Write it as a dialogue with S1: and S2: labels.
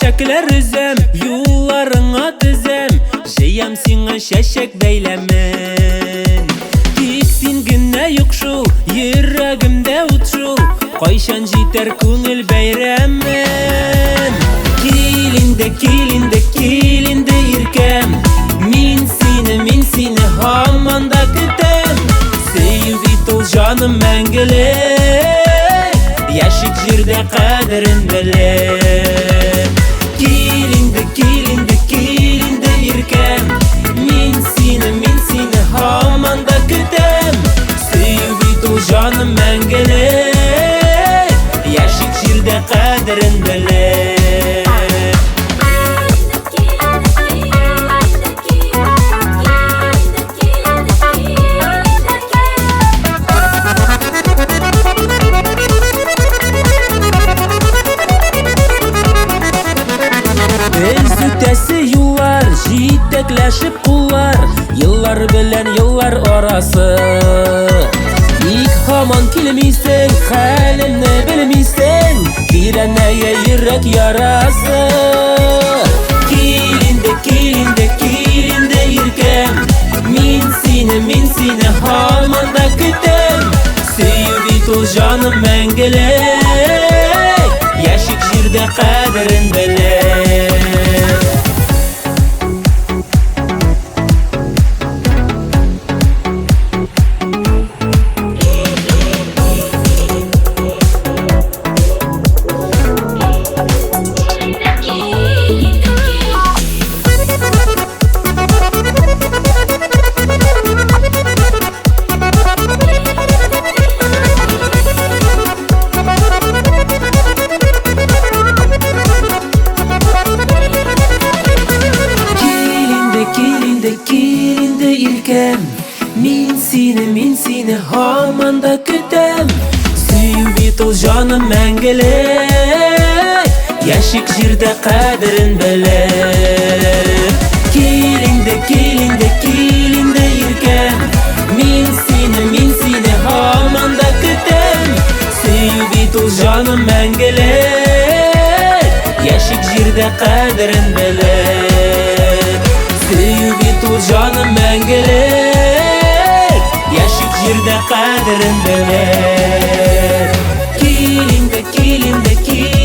S1: Çiçekler üzem, yollarına düzem, jeyem sina şeşek beylemen. Tiksin güne yokşul, yüreğimde uçul, Kayşan jiter kunil beyremen. Kilinde, kilinde, kilinde irkem, min seni hamanda kütem. Sevgi tol canım mengele, yaşık jirde kaderin bele. Kilinde, kilinde, kilinde irkem, min seni hamanda kütem. Sevgi tol canım mengele, yaşık jirde kaderin bele. Ötesi yollar, jitekleşip kullar, yıllar bilen yıllar arası. İlk haman kilmisen, halimni bilmisen, direneye yürek yarası. Kilinde, kilinde, kilinde irkem, min seni hamanda kütem. Sevgi tol canım mengele, yaşık jirde kaderin bele. Kilinde irkem, min seni hamanda kütem. Sevgi tol canım mengele, yaşık jirde kaderin bele. Kilinde, kilinde, kilinde irkem, min seni hamanda kütem. Sevgi tol canım mengele, yaşık jirde kaderin bele. Sevgi tol canım mengele, yaşık jirde kaderin bele. Kilinde, kilinde, kilinde